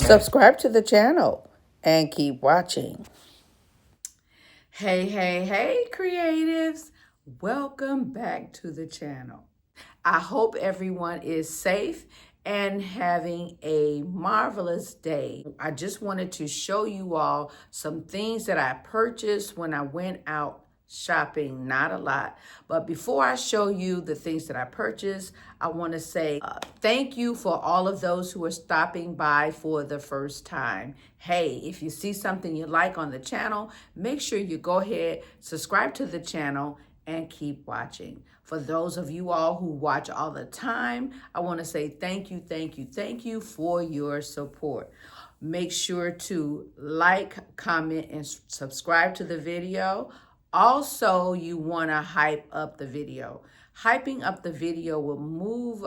Subscribe to the channel and keep watching. Hey, hey, hey, creatives. Welcome back to the channel. I hope everyone is safe and having a marvelous day. I just wanted to show you all some things that I purchased when I went out shopping. Not a lot, but before I show you the things that I purchased, I want to say thank you for all of those who are stopping by for the first time. Hey, if you see something you like on the channel, make sure you go ahead, subscribe to the channel, and keep watching. For those of you all who watch all the time, I want to say thank you, thank you, thank you for your support. Make sure to like, comment, and subscribe to the video. Also, you want to hype up the video. Hyping up the video will move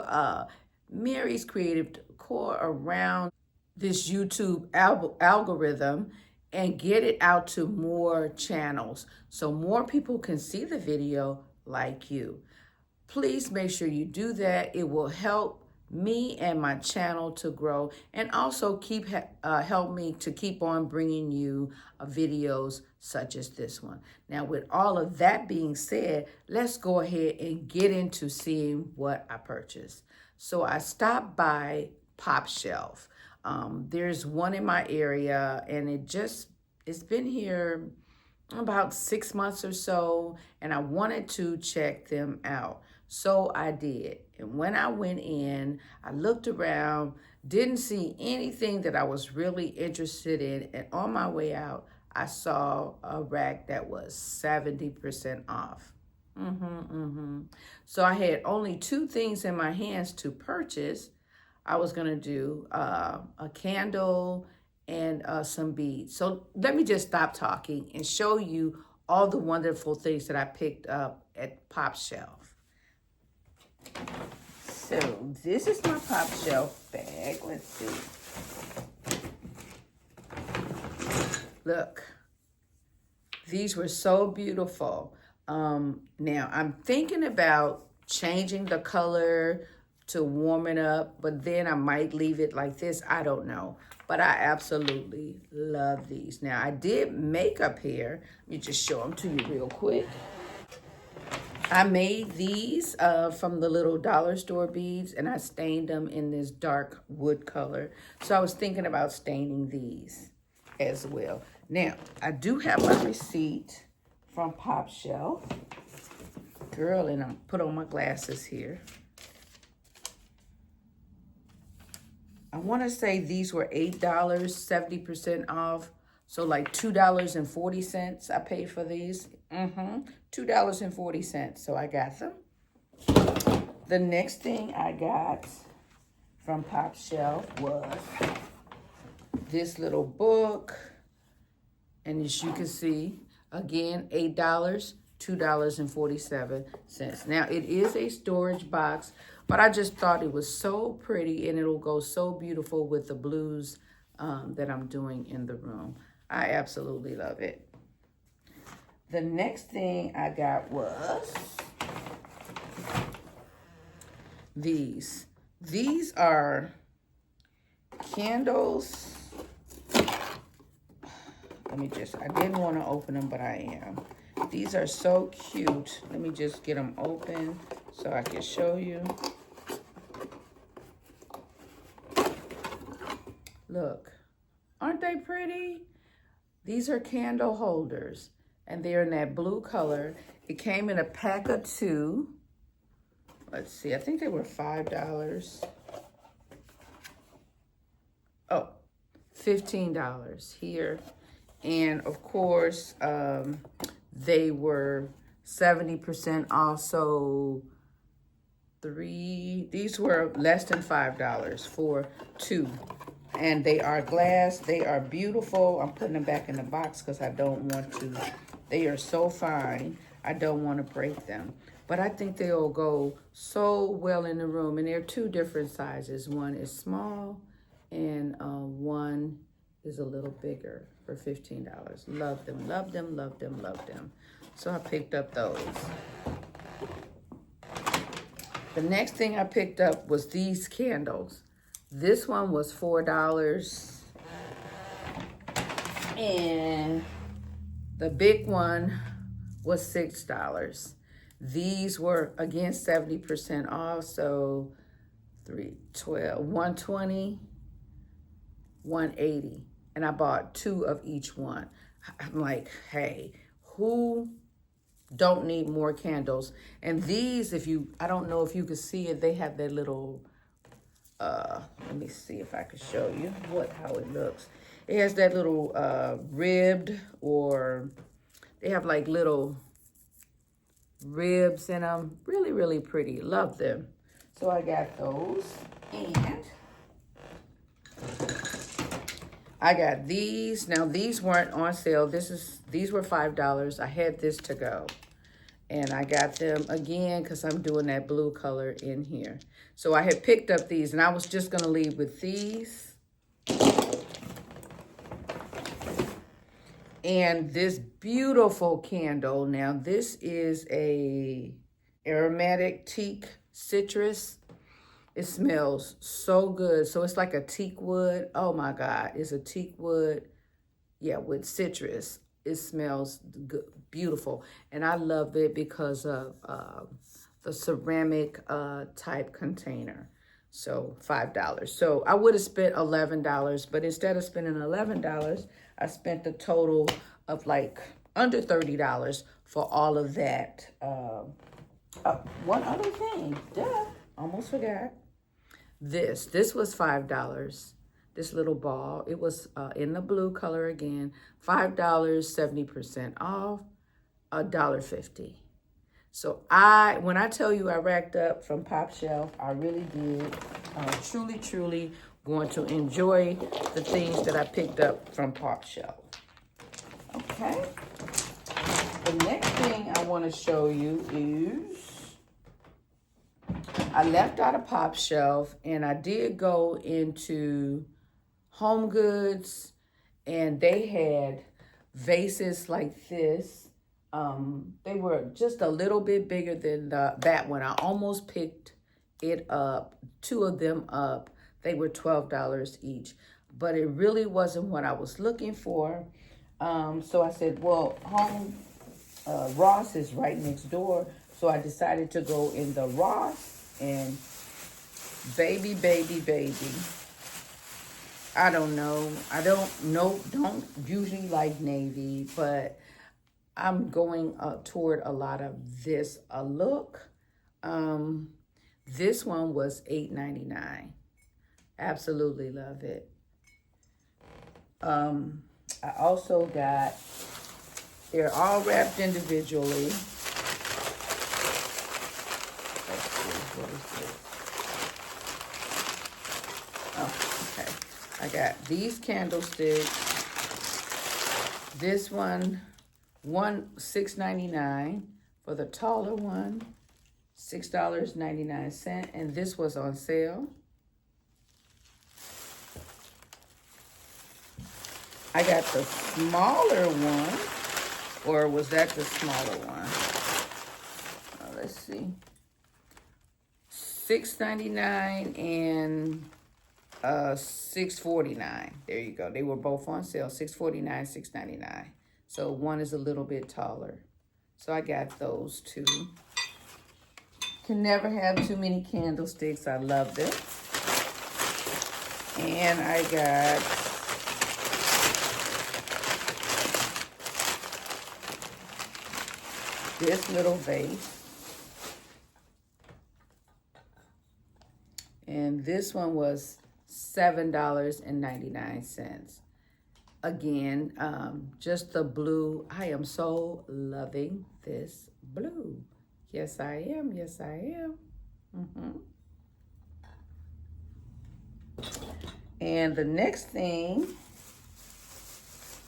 Mary's Creative Decor around this YouTube algorithm and get it out to more channels so more people can see the video like you. Please make sure you do that. It will help me and my channel to grow, and also help me to keep on bringing you videos such as this one. Now, with all of that being said, let's go ahead and get into seeing what I purchased. So I stopped by Pop Shelf. There's one in my area, and it's been here about 6 months or so, and I wanted to check them out. So I did. And when I went in, I looked around, didn't see anything that I was really interested in. And on my way out, I saw a rack that was 70% off. So I had only 2 things in my hands to purchase. I was going to do a candle and some beads. So let me just stop talking and show you all the wonderful things that I picked up at Pop Shelf. So this is my Pop Shelf bag. Let's see. Look, these were so beautiful. Now I'm thinking about changing the color to warm it up, but then I might leave it like this. I don't know, but I absolutely love these. Now I did makeup here. Let me just show them to you real quick. I made these from the little dollar store beads, and I stained them in this dark wood color. So I was thinking about staining these as well. Now, I do have my receipt from Pop Shelf. Girl, and I'm put on my glasses here. I want to say these were $8, 70% off. So like $2.40 I paid for these. $2.40. So I got them. The next thing I got from Pop Shelf was this little book. And as you can see, again, $8, $2.47. Now, it is a storage box, but I just thought it was so pretty, and it'll go so beautiful with the blues that I'm doing in the room. I absolutely love it. The next thing I got was these. These are candles. I didn't want to open them, but I am. These are so cute. Let me just get them open so I can show you. Look, aren't they pretty? These are candle holders, and they're in that blue color. It came in a pack of 2. Let's see, I think they were $5. Oh, $15 here. And of course, they were 70% off, so these were less than $5 for 2. And they are glass. They are beautiful. I'm putting them back in the box because I don't want to. They are so fine. I don't want to break them. But I think they'll go so well in the room. And they're 2 different sizes. One is small and one is a little bigger for $15. Love them, love them, love them, love them. So I picked up those. The next thing I picked up was these candles. This one was $4. And the big one was $6. These were, again, 70% off. So 312, 120, 180. And I bought 2 of each one. I'm like, hey, who don't need more candles? And these, I don't know if you can see it, they have their little, let me see if I can show you how it looks. It has that little ribbed, or they have like little ribs in them. Really, really pretty. Love them. So I got those. And I got these. Now, these weren't on sale. These were $5. I had this to go. And I got them again because I'm doing that blue color in here. So I had picked up these, and I was just going to leave with these. And this beautiful candle. Now, this is a aromatic teak citrus. It smells so good. So it's like a teak wood. Oh my God, it's a teak wood. Yeah, with citrus. It smells good, beautiful. And I love it because of the ceramic type container. So $5. So I would have spent $11, but instead of spending $11, I spent a total of like under $30 for all of that. One other thing, almost forgot. This was $5. This little ball, it was in the blue color again. $5, 70% off, $1.50. So when I tell you I racked up from Pop Shelf, I really did. Truly going to enjoy the things that I picked up from Pop Shelf. Okay. The next thing I want to show you is I left out of Pop Shelf, and I did go into Home Goods, and they had vases like this. They were just a little bit bigger than that one. I almost picked it up, 2 of them up. They were $12 each, but it really wasn't what I was looking for. So I said, well, Ross is right next door. So I decided to go in the Ross, and baby. I don't know. Don't usually like navy, but I'm going toward a lot of this look. This one was $8.99. Absolutely love it. I also got, they're all wrapped individually. Let's see, what is this? Oh, okay. I got these candlesticks. This one $6.99 for the taller one, $6.99, and this was on sale. I got the smaller one, or was that the smaller one? Let's see. $6.99 and $6.49. There you go. They were both on sale. $6.49, $6.99. So one is a little bit taller. So I got those 2. Can never have too many candlesticks. I love it. And I got this little vase. And this one was $7.99. Again, just the blue. I am so loving this blue. Yes, I am. Yes, I am. And the next thing,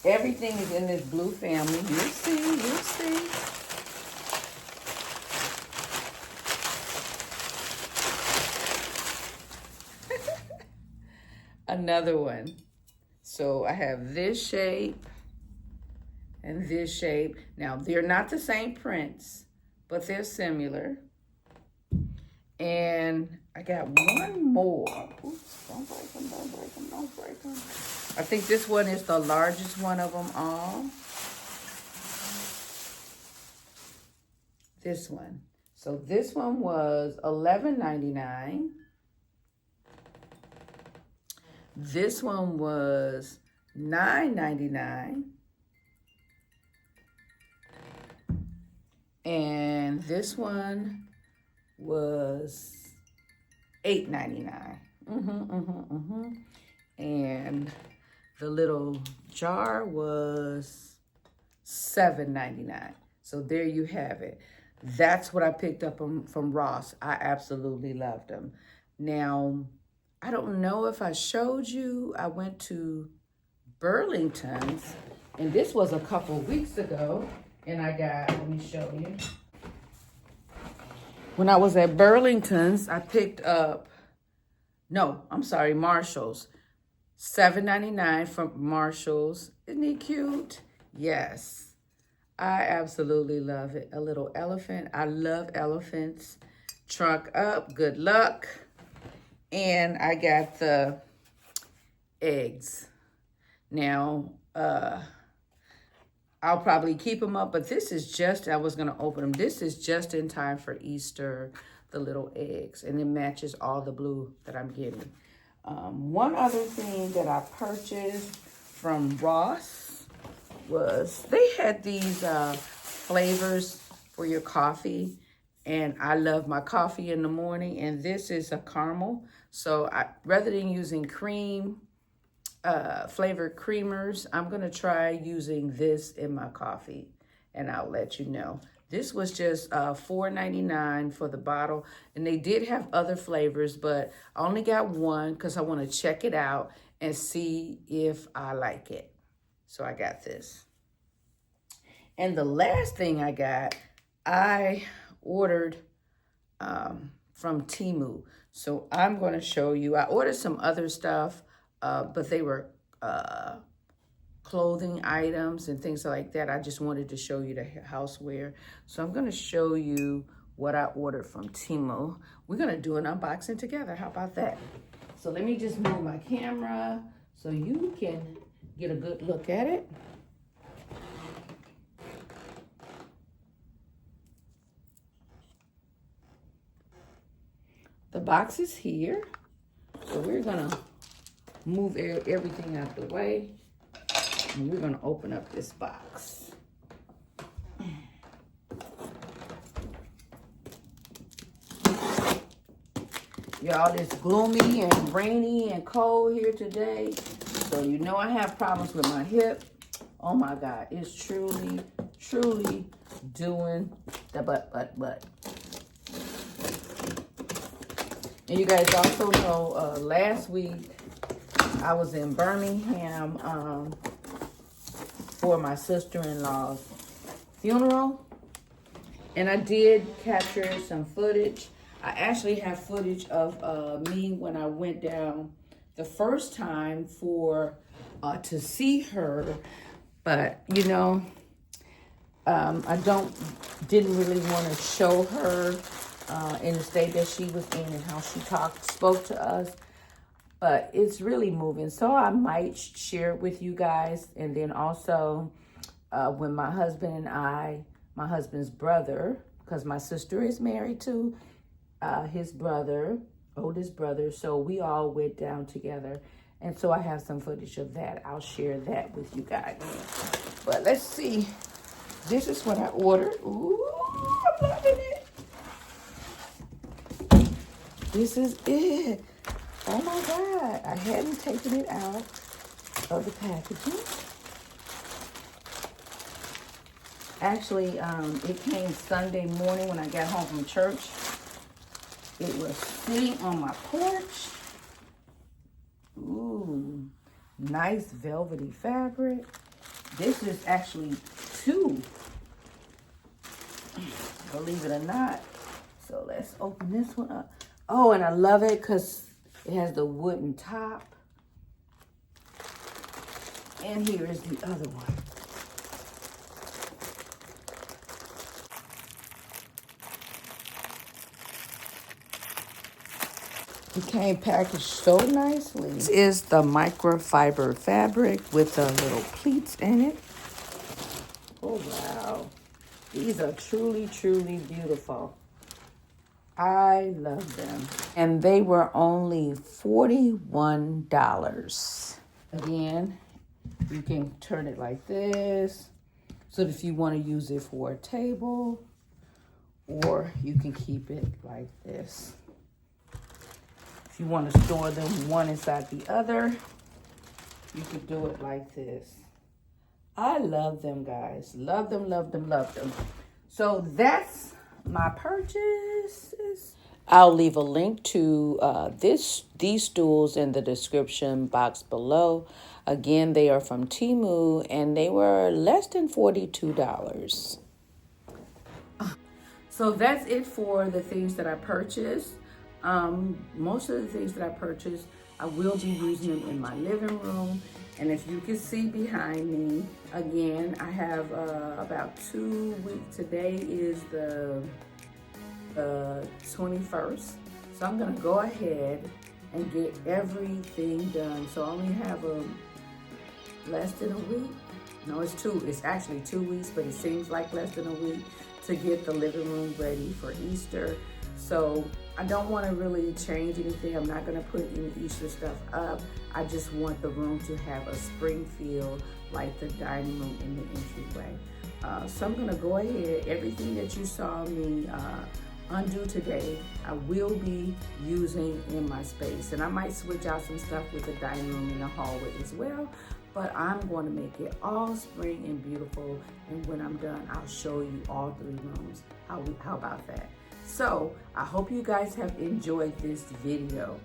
everything is in this blue family. You'll see. Another one. So I have this shape and this shape. Now, they're not the same prints, but they're similar. And I got one more. Oops, don't break them. I think this one is the largest one of them all. This one. So this one was $11.99. This one was $9.99. And this one was $8.99. And the little jar was $7.99. So there you have it. That's what I picked up from Ross. I absolutely loved them. Now, I don't know if I showed you, I went to Burlington's, and this was a couple weeks ago, and I got, let me show you. When I was at Burlington's, I picked up, no, I'm sorry, Marshall's. $7.99 from Marshall's. Isn't he cute? Yes. I absolutely love it. A little elephant. I love elephants. Trunk up. Good luck. And I got the eggs. Now, I'll probably keep them up, but this is just, I was going to open them. This is just in time for Easter, the little eggs. And it matches all the blue that I'm getting. One other thing that I purchased from Ross was they had these flavors for your coffee. And I love my coffee in the morning. And this is a caramel. So rather than using cream, flavored creamers, I'm going to try using this in my coffee. And I'll let you know. This was just $4.99 for the bottle. And they did have other flavors, but I only got one because I want to check it out and see if I like it. So I got this. And the last thing I got, I ordered from Temu. So I'm going to show you. I ordered some other stuff, but they were clothing items and things like that. I just wanted to show you the houseware. So I'm going to show you what I ordered from Temu. We're going to do an unboxing together. How about that? So let me just move my camera so you can get a good look at it. The box is here. So we're going to move everything out the way. And we're going to open up this box. Y'all, it's gloomy and rainy and cold here today. So you know I have problems with my hip. Oh my God, it's truly, truly doing the butt. And you guys also know last week I was in Birmingham for my sister-in-law's funeral. And I did capture some footage. I actually have footage of me when I went down the first time for to see her. But, you know, I didn't really want to show her in the state that she was in and how she spoke to us. But it's really moving. So I might share it with you guys. And then also when my husband and my husband's brother, because my sister is married to his brother, oldest brother. So we all went down together. And so I have some footage of that. I'll share that with you guys. But let's see. This is what I ordered. Ooh, I'm loving it. This is it. Oh my God, I hadn't taken it out of the packaging. Actually, it came Sunday morning when I got home from church. It was sitting on my porch. Ooh, nice velvety fabric. This is actually two, believe it or not. So let's open this one up. Oh, and I love it because it has the wooden top. And here is the other one. It came packaged so nicely. This is the microfiber fabric with the little pleats in it. Oh, wow. These are truly, truly beautiful. I love them. And they were only $41. Again, you can turn it like this. So if you want to use it for a table, or you can keep it like this. If you want to store them one inside the other, you could do it like this. I love them, guys. Love them, love them, love them. So that's my purchases. I'll leave a link to these stools in the description box below. Again, they are from Temu, and they were less than $42. So that's it for the things that I purchased. Most of the things that I purchased, I will be using them in my living room. And if you can see behind me, again, I have about 2 weeks. Today is the 21st. So I'm gonna go ahead and get everything done. So I only have less than a week. No, it's actually 2 weeks, but it seems like less than a week to get the living room ready for Easter. So I don't want to really change anything. I'm not going to put any Easter stuff up. I just want the room to have a spring feel like the dining room in the entryway. So I'm going to go ahead. Everything that you saw me undo today, I will be using in my space. And I might switch out some stuff with the dining room and the hallway as well. But I'm going to make it all spring and beautiful. And when I'm done, I'll show you all 3 rooms. How about that? So I hope you guys have enjoyed this video.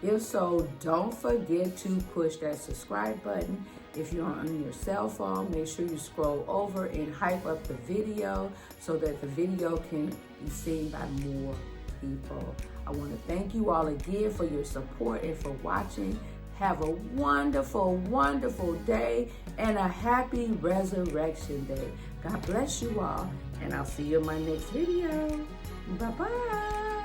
If so, don't forget to push that subscribe button. If you're on your cell phone, make sure you scroll over and hype up the video so that the video can be seen by more people. I want to thank you all again for your support and for watching. Have a wonderful, wonderful day and a happy Resurrection Day. God bless you all, and I'll see you in my next video. Bye-bye.